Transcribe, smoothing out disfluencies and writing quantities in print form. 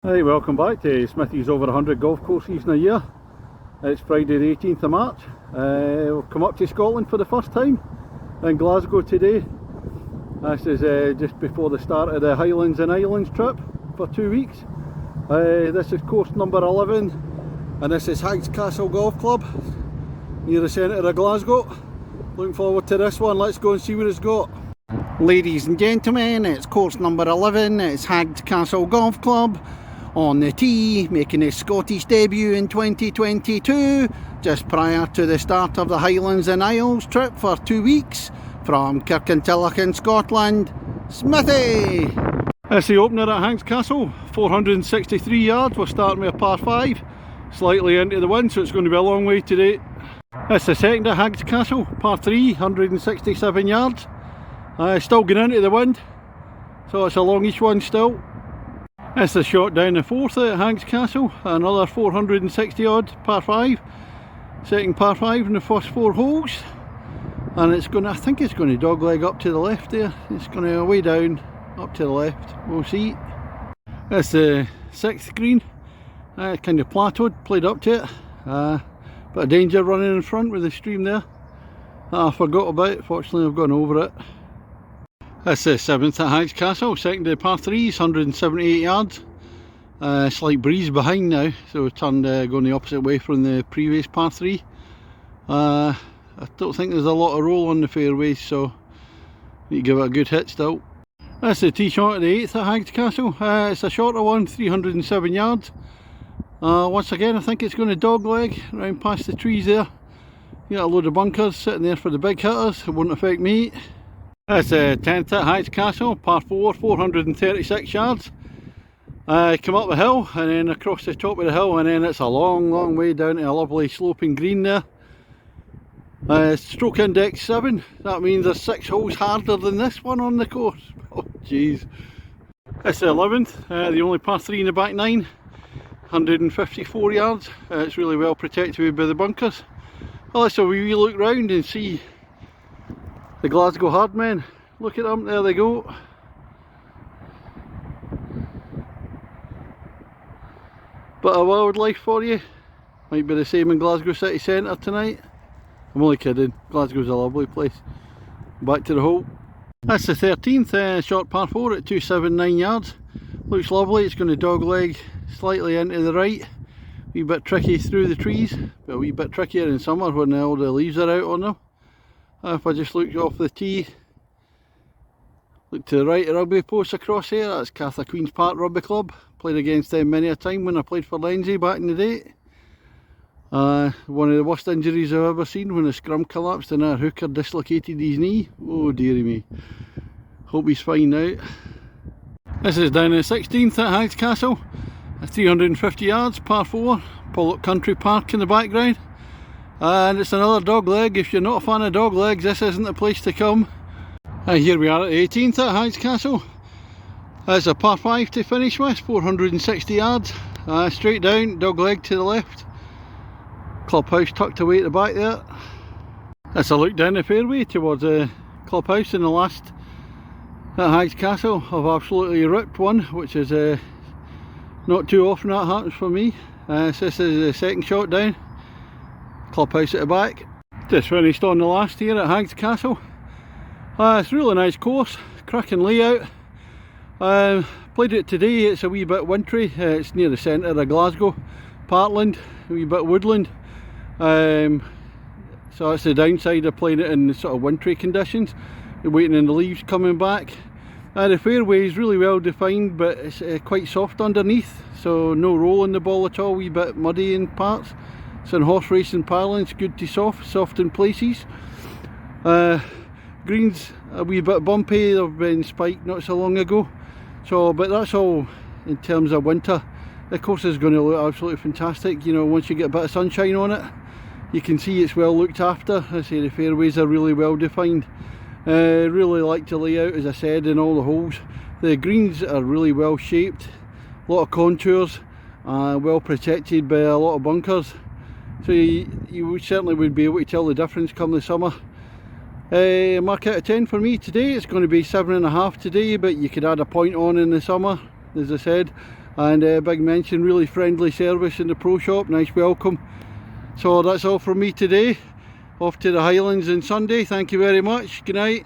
Hey, welcome back to Smithy's over 100 golf courses in a year. It's Friday the 18th of March. We've come up to Scotland for the first time in Glasgow today. This is just before the start of the Highlands and Islands trip for 2 weeks. This is course number 11 and this is Haggs Castle Golf Club near the centre of Glasgow. Looking forward to this one. Let's go and see what it's got. Ladies and gentlemen, it's course number 11. It's Haggs Castle Golf Club. On the tee, making his Scottish debut in 2022, just prior to the start of the Highlands and Isles trip for 2 weeks, from Kirkintilloch in Scotland, Smithy! That's the opener at Haggs Castle, 463 yards. We're starting with a par 5, slightly into the wind, so it's going to be a long way today. That's the second at Haggs Castle, par 3, 167 yards. Still going into the wind, so it's a longish one still. That's the shot down the fourth at Haggs Castle, another 460 odd par 5, second par 5 in the first 4 holes, and it's going to, I think it's going to dogleg up to the left there. It's going to way down up to the left, we'll see. That's the 6th green, kind of plateaued, played up to it, bit of danger running in front with the stream there that I forgot about. Fortunately I've gone over it. That's the 7th at Haggs Castle, second of par 3s, 178 yards. Slight breeze behind now, so we've turned going the opposite way from the previous par 3. I don't think there's a lot of roll on the fairways, so you give it a good hit still. That's the tee shot of the 8th at Haggs Castle. It's a shorter one, 307 yards. Once again I think it's going to dogleg around past the trees there. You got a load of bunkers sitting there for the big hitters, it won't affect me. That's the 10th at Haggs Castle, par 4, 436 yards. Come up the hill and then across the top of the hill, and then it's a long way down to a lovely sloping green there. Stroke index 7, that means there's 6 holes harder than this one on the course. Oh jeez. It's the 11th, the only par 3 in the back 9, 154 yards. It's really well protected by the bunkers. Well, let's have a wee look round and see the Glasgow Hardmen. Look at them, there they go. Bit of wildlife for you. Might be the same in Glasgow city centre tonight. I'm only kidding, Glasgow's a lovely place. Back to the hole. That's the 13th, short par 4 at 279 yards. Looks lovely, it's going to dogleg slightly into the right. A wee bit tricky through the trees, but a wee bit trickier in summer when all the leaves are out on them. If I just look off the tee, look to the right, a rugby post across here, that's Catha Queen's Park Rugby Club. Played against them many a time when I played for Lindsay back in the day. One of the worst injuries I've ever seen, when the scrum collapsed and our hooker dislocated his knee. Oh dearie me. Hope he's fine now. This is down the 16th at Haggs Castle, 350 yards, par 4, Pollock Country Park in the background. And it's another dog leg. If you're not a fan of dog legs, this isn't the place to come. Here we are at the 18th at Haggs Castle. It's a par 5 to finish with, 460 yards, straight down, dog leg to the left. Clubhouse tucked away at the back there. That's a look down the fairway towards the clubhouse, in the last at Haggs Castle. I've absolutely ripped one, which is not too often that happens for me. So this is the second shot down. Clubhouse at the back. Just finished on the last here at Haggs Castle. It's a really nice course, cracking layout. Played it today, it's a wee bit wintry. It's near the centre of Glasgow, Parkland, a wee bit woodland. So that's the downside of playing it in sort of wintry conditions. You're waiting on the leaves coming back. The fairway is really well defined, but it's quite soft underneath, so no roll in the ball at all, a wee bit muddy in parts. So in horse racing parlance, good to soft in places. Greens a wee bit bumpy, they've been spiked not so long ago. So, but that's all in terms of winter. The course is going to look absolutely fantastic. You know, once you get a bit of sunshine on it, you can see it's well looked after. I say the fairways are really well defined. Really like the layout, as I said, in all the holes. The greens are really well shaped, a lot of contours, well protected by a lot of bunkers. So you certainly would be able to tell the difference come the summer. Mark out of 10 for me today. It's going to be 7.5 today, but you could add a point on in the summer, as I said. and big mention, really friendly service in the pro shop, nice welcome. So that's all from me today. Off to the Highlands on Sunday. Thank you very much. Good night.